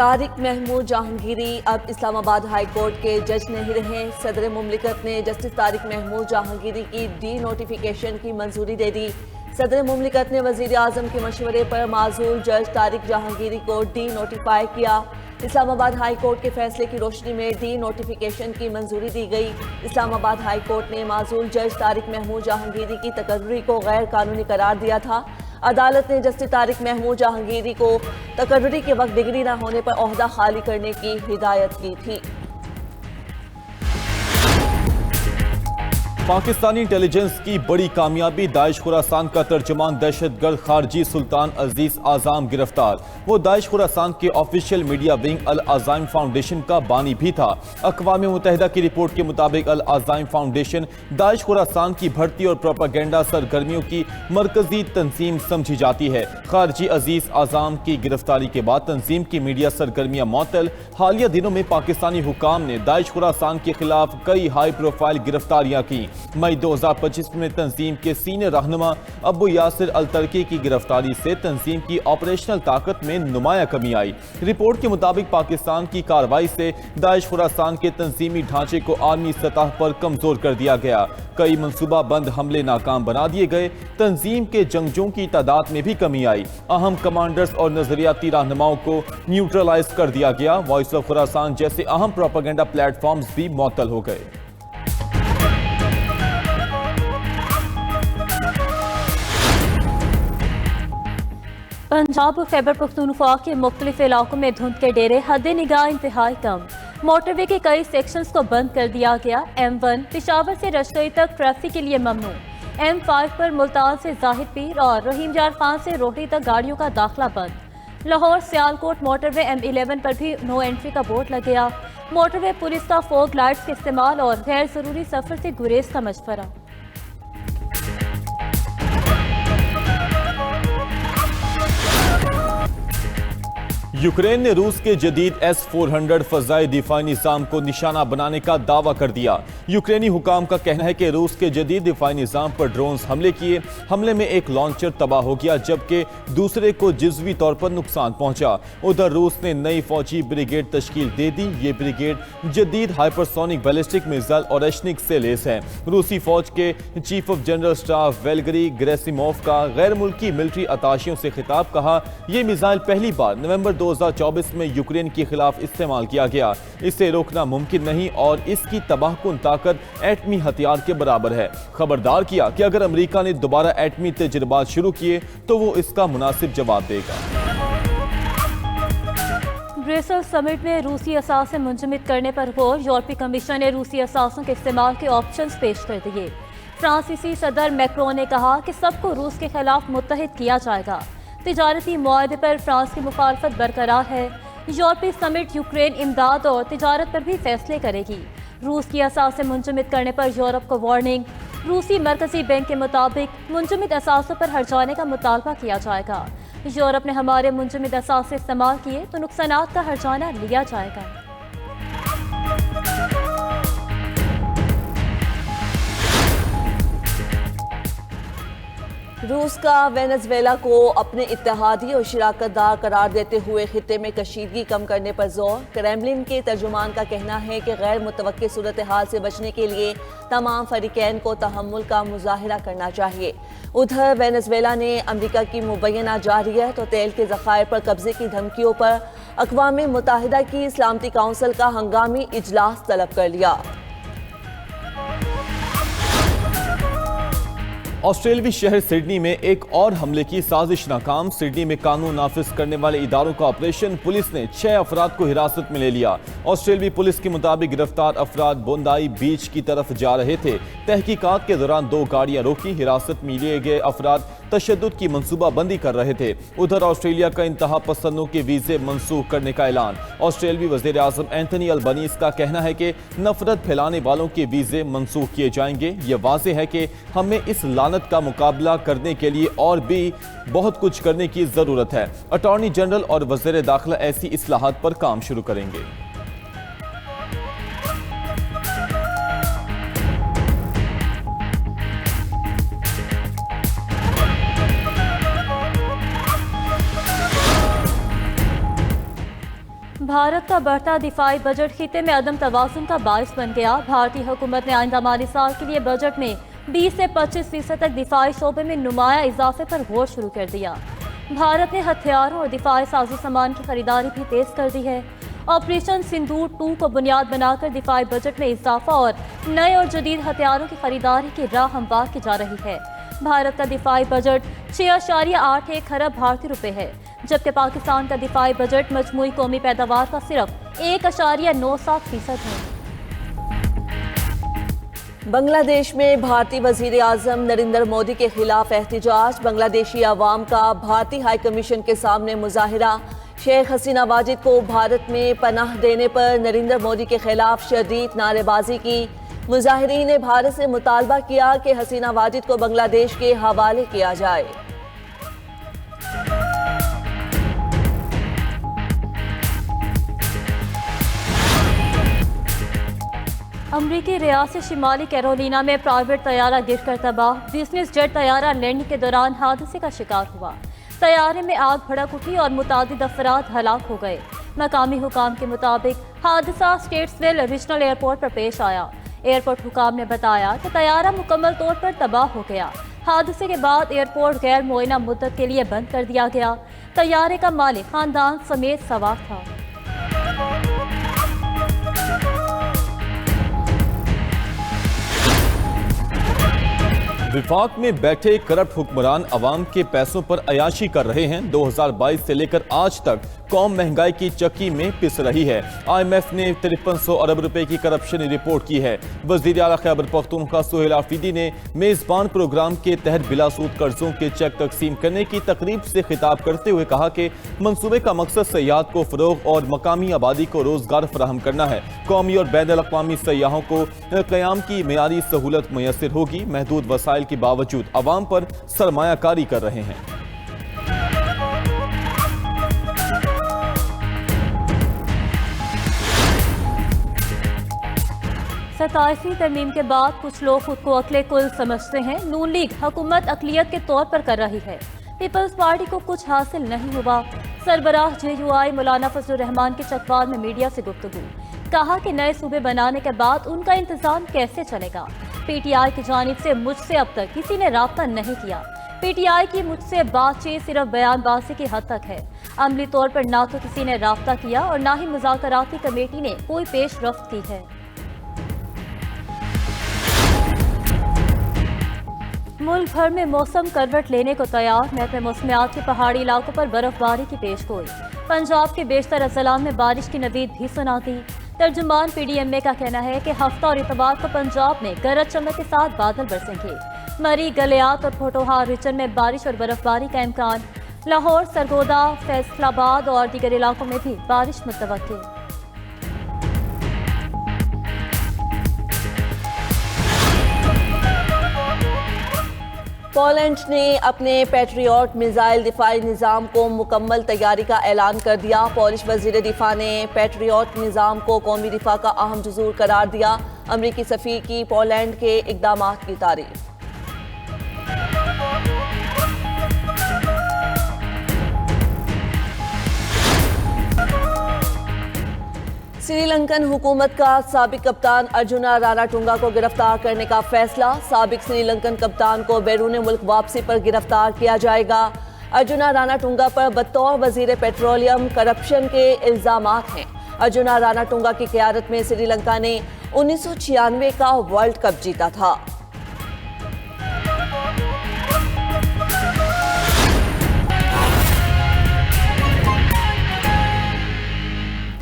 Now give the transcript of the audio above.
तारिक महमूद जहांगीरी अब Islamabad high court के जज नहीं रहे। सदर मुमलिकत ने जस्टिस तारिक महमूद जहांगीरी की डी नोटिफिकेशन की मंजूरी दे दी। सदर मुमलिकत ने वजीर आजम के मशवरे पर माजूल जज तारिक जहांगीरी को डी नोटिफाई किया। इस्लामाबाद हाई कोर्ट के फैसले की रोशनी में डी नोटिफिकेशन की मंजूरी दी गई। इस्लामाबाद हाई कोर्ट ने माजूल जज तारिक महमूद जहांगीरी की तकर्री को गैर कानूनी करार दिया था। अदालत ने जस्टिस तारिक महमूद जहांगीरी को तकर्री के वक्त डिग्री न होने पर ओहदा खाली करने की हिदायत की थी। पाकिस्तानी इंटेलिजेंस की बड़ी कामयाबी, दाइश खुरासान का तर्जुमान दहशतगर्द खारजी सुल्तान अजीज आज़ाम गिरफ्तार। वो दाइश खुरासान के ऑफिशियल मीडिया विंग अल आज़ाइम फाउंडेशन का बानी भी था। अक़वाम मुत्तहिदा की रिपोर्ट के मुताबिक अल आज़ाइम फाउंडेशन दाइश खुरासान की भर्ती और प्रोपेगेंडा सरगर्मियों की मरकजी तंजीम समझी जाती है। खारजी अजीज आज़ाम की गिरफ्तारी के बाद तंजीम की मीडिया सरगर्मियाँ मअतल। हालिया दिनों में पाकिस्तानी हुकाम ने दाइश खुरासान के खिलाफ कई हाई प्रोफाइल गिरफ्तारियाँ की। मई 2025 में तंजीम के सीनियर रहनुमा अबू यासिर अल तरकी की गिरफ्तारी से तंजीम की ऑपरेशनल ताकत में नुमाया कमी आई। रिपोर्ट के मुताबिक पाकिस्तान की कार्रवाई से दाइश खुरासान के तंजीमी ढांचे को आर्मी सतह पर कमजोर कर दिया गया। कई मनसूबा बंद हमले नाकाम बना दिए गए। तंजीम के जंगजों की तादाद में भी कमी आई। अहम कमांडर्स और नजरियाती रहनुमाओं को न्यूट्रलाइज कर दिया गया। वॉइस ऑफ खुरासान जैसे अहम प्रोपेगेंडा प्लेटफॉर्म्स भी मुअत्तल हो गए। पंजाब और खैबर पख्तूनख्वा के मुख्तलिफ इलाकों में धुंध के डेरे हद निगाह इंतहाई कम। मोटरवे के कई सेक्शंस को बंद कर दिया गया। M1 पेशावर से रश्तई तक ट्रैफिक के लिए ममनू। M5 पर मुल्तान से जाहिद पीर और रहीम जार खान से रोहड़ी तक गाड़ियों का दाखिला बंद। लाहौर सियालकोट मोटरवे M11 पर भी नो एंट्री का बोर्ड लग गया। मोटरवे पुलिस का फोग लाइट्स के इस्तेमाल और गैर जरूरी सफर से गुरेज का मशवरा। यूक्रेन ने रूस के जदीद S-400 फजाई दिफाई निज़ाम को निशाना बनाने का दावा कर दिया। यूक्रेनी हुकाम का कहना है कि रूस के जदीद दिफाई निज़ाम पर ड्रोन्स हमले किए। हमले में एक लॉन्चर तबाह हो गया जबकि दूसरे को जिज़वी तौर पर नुकसान पहुंचा। उधर रूस ने नई फौजी ब्रिगेड तश्कील दे दी। ये ब्रिगेड जदीद हाइपरसोनिक बैलिस्टिक मिसाइल और एशनिक से लेस है। रूसी फौज के चीफ ऑफ जनरल स्टाफ वेलगरी ग्रेसिमोव का गैर मुल्की मिलिट्री अताशियों से खिताब कहा। यह मिसाइल पहली बार नवंबर 2024 में यूक्रेन के खिलाफ इस्तेमाल किया गया। इसे रोकना मुमकिन नहीं और इसकी तबाहकुन ताकत एटमी हथियार के बराबर है। खबरदार किया कि अगर अमेरिका ने दोबारा एटमी तजर्बात शुरू किए तो वो इसका मुनासिब जवाब देगा। ब्रसेल्स समिट में रूसी असासे मुंजमद करने पर गौर। यूरोपीय कमीशन ने रूसी असासों के इस्तेमाल के ऑप्शंस पेश कर दिए। फ्रांसीसी सदर मैक्रोन ने कहा कि सबको रूस के खिलाफ मुत्तहिद किया जाएगा। तिजारती मुआहदे पर फ्रांस की मुखालफत बरकरार है। यूरोपीय समिट यूक्रेन इमदाद और तिजारत पर भी फैसले करेगी। रूस की असासे मुंजमद करने पर यूरोप को वार्निंग। रूसी मरकजी बैंक के मुताबिक मुंजमद असासों पर हर्जाने का मुतालबा किया जाएगा। यूरोप ने हमारे मुंजमद असासे इस्तेमाल किए तो नुकसानात का हर्जाना लिया जाएगा। रूस का वेनेजुएला को अपने इत्तेहादी और शिराकतदार करार देते हुए खित्ते में कशीदगी कम करने पर जोर। क्रेमलिन के तर्जुमान का कहना है कि गैर मुतवक्की सूरत हाल से बचने के लिए तमाम फरीकैन को तहम्मुल का मुजाहिरा करना चाहिए। उधर वेनेजुएला ने अमरीका की मुबैना जारियत और तेल के ज़खायर पर कब्जे की धमकियों पर अक़वाम मुत्तहिदा की सलामती काउंसिल का हंगामी इजलास तलब कर लिया। ऑस्ट्रेलियावी शहर सिडनी में एक और हमले की साजिश नाकाम। सिडनी में कानून नाफिज करने वाले इदारों का ऑपरेशन। पुलिस ने 6 अफराद को हिरासत में ले लिया। ऑस्ट्रेलियावी पुलिस के मुताबिक गिरफ्तार अफराद बोंदाई बीच की तरफ जा रहे थे। तहकीकात के दौरान 2 गाड़ियां रोकी। हिरासत में लिए गए अफराद तशद्दुद की मनसूबाबंदी कर रहे थे। उधर ऑस्ट्रेलिया का इंतहा पसंदों के वीजे मनसूख करने का ऐलान। ऑस्ट्रेलियावी वज़ीर आज़म एंथनी अल्बनीज़ का कहना है कि नफरत फैलाने वालों के वीजे मनसूख किए जाएंगे। ये वाज़ेह है कि हमें इस लानत का मुकाबला करने के लिए और भी बहुत कुछ करने की जरूरत है। अटॉर्नी जनरल और वज़ीर दाखिला ऐसी इस्लाहात पर काम शुरू करेंगे। भारत का बढ़ता दिफाई बजट खिते में अदम तवाज़ुन का बाइस बन गया। भारतीय हुकूमत ने आइंदा माली साल के लिए बजट में 20 से 25% तक दिफाई शोबे में नुमाया इजाफे पर गौर शुरू कर दिया। भारत ने हथियारों और दिफाई साजो सामान की खरीदारी भी तेज कर दी है। ऑपरेशन सिंदूर 2 को बुनियाद बनाकर दिफाई बजट में इजाफा और नए और जदीद हथियारों की खरीदारी की राह हमवार की जा रही है। भारत का दिफाई बजट 6.81 खरब भारतीय रुपए है, जबकि पाकिस्तान का दिफाई बजट मजमूई कौमी पैदावार का सिर्फ 1.97% है। बांग्लादेश में भारतीय वजीर आजम नरेंद्र मोदी के खिलाफ एहतजाज। बांग्लादेशी अवाम का भारतीय हाई कमीशन के सामने मुजाहिरा। शेख हसीना वाजिद को भारत में पनाह देने पर नरेंद्र मोदी के खिलाफ शदीद नारेबाजी की। मुजाहिरीन ने भारत से मुतालबा किया कि हसीना वाजिद को बांग्लादेश के हवाले किया जाए। अमरीकी रियासत शिमाली कैरोलिना में प्राइवेट तैयारा गिरकर तबाह। बिजनेस जेट तैयारा लैंडिंग के दौरान हादसे का शिकार हुआ। तैयारे में आग भड़क उठी और मुतादिद अफराद हलाक हो गए। मकामी हुकाम के मुताबिक हादसा स्टेट्सविल रीजनल एयरपोर्ट पर पेश आया। एयरपोर्ट हुकाम ने बताया कि तैयारा मुकम्मल तौर पर तबाह हो गया। हादसे के बाद एयरपोर्ट गैर मुआयना मुद्दत के लिए बंद कर दिया गया। तैयारे का मालिक खानदान समेत सवार था। विफाक में बैठे करप्ट हुक्मरान अवाम के पैसों पर अयाशी कर रहे हैं। 2022 से लेकर आज तक कौम महंगाई की चक्की में पिस रही है। IMF ने 5300 अरब रुपए की करप्शन रिपोर्ट की है। वजीर आला खैबर पख्तूनख्वा सुहेल आफरीदी ने मेजबान प्रोग्राम के तहत बिलासूद कर्जों के चेक तकसीम करने की तकरीब से खिताब करते हुए कहा कि मंसूबे का मकसद सयाहत को फरोग और मकामी आबादी को रोजगार फराहम करना है। कौमी और बैनुल अक़वामी सयाहों को क़याम की मेयारी सहूलत मैसर होगी। महदूद वसाइल के बावजूद अवाम पर सरमायाकारी कर रहे हैं। 27वीं तरमीम के बाद कुछ लोग खुद को अक्ले कुल समझते हैं। नून लीग हुकूमत अकलियत के तौर पर कर रही है। पीपल्स पार्टी को कुछ हासिल नहीं हुआ। सरबराह JUI मौलाना फजलुर रहमान के चकवाल में मीडिया से गुफ्तगू। कहा कि नए सूबे बनाने के बाद उनका इंतजाम कैसे चलेगा। PTI की जानिब से मुझसे अब तक किसी ने राब्ता नहीं किया। PTI की मुझसे बातचीत सिर्फ बयानबाजी की हद तक है। अमली तौर पर ना तो किसी ने राब्ता किया और ना ही मुज़ाकराती कमेटी ने कोई पेशरफ्त की है। मुल्क भर में मौसम करवट लेने को तैयार। महकमे मौसमियात के पहाड़ी इलाकों पर बर्फबारी की पेशगोई। पंजाब के बेशतर अजला में बारिश की नवीद भी सुना दी। तर्जुमान PDMA का कहना है कि हफ्ता और इतवार को पंजाब में गरज चमक के साथ बादल बरसेंगे। मरी, गलियात और पोठोहार रीजन में बारिश और बर्फबारी का इम्कान। लाहौर, सरगोदा, फैसलाबाद और दीगर इलाकों में भी बारिश मुतवक्किल। पोलैंड ने अपने पैट्रियट मिसाइल दिफाई निज़ाम को मुकम्मल तैयारी का ऐलान कर दिया। पॉलिश वज़ीर दिफा ने पैट्रियट निज़ाम को कौमी दिफा का अहम जुज़ूर करार दिया। अमरीकी सफ़ीर की पोलैंड के इक़दामात की तारीफ। श्रीलंकन हुकूमत का साबिक कप्तान अर्जुना रानाटुंगा को गिरफ्तार करने का फैसला। साबिक श्रीलंकन कप्तान को बैरून मुल्क वापसी पर गिरफ्तार किया जाएगा। अर्जुना रानाटुंगा पर बतौर वजीर पेट्रोलियम करप्शन के इल्जामात हैं। अर्जुना रानाटुंगा की क़यादत में श्रीलंका ने 1996 का वर्ल्ड कप जीता था।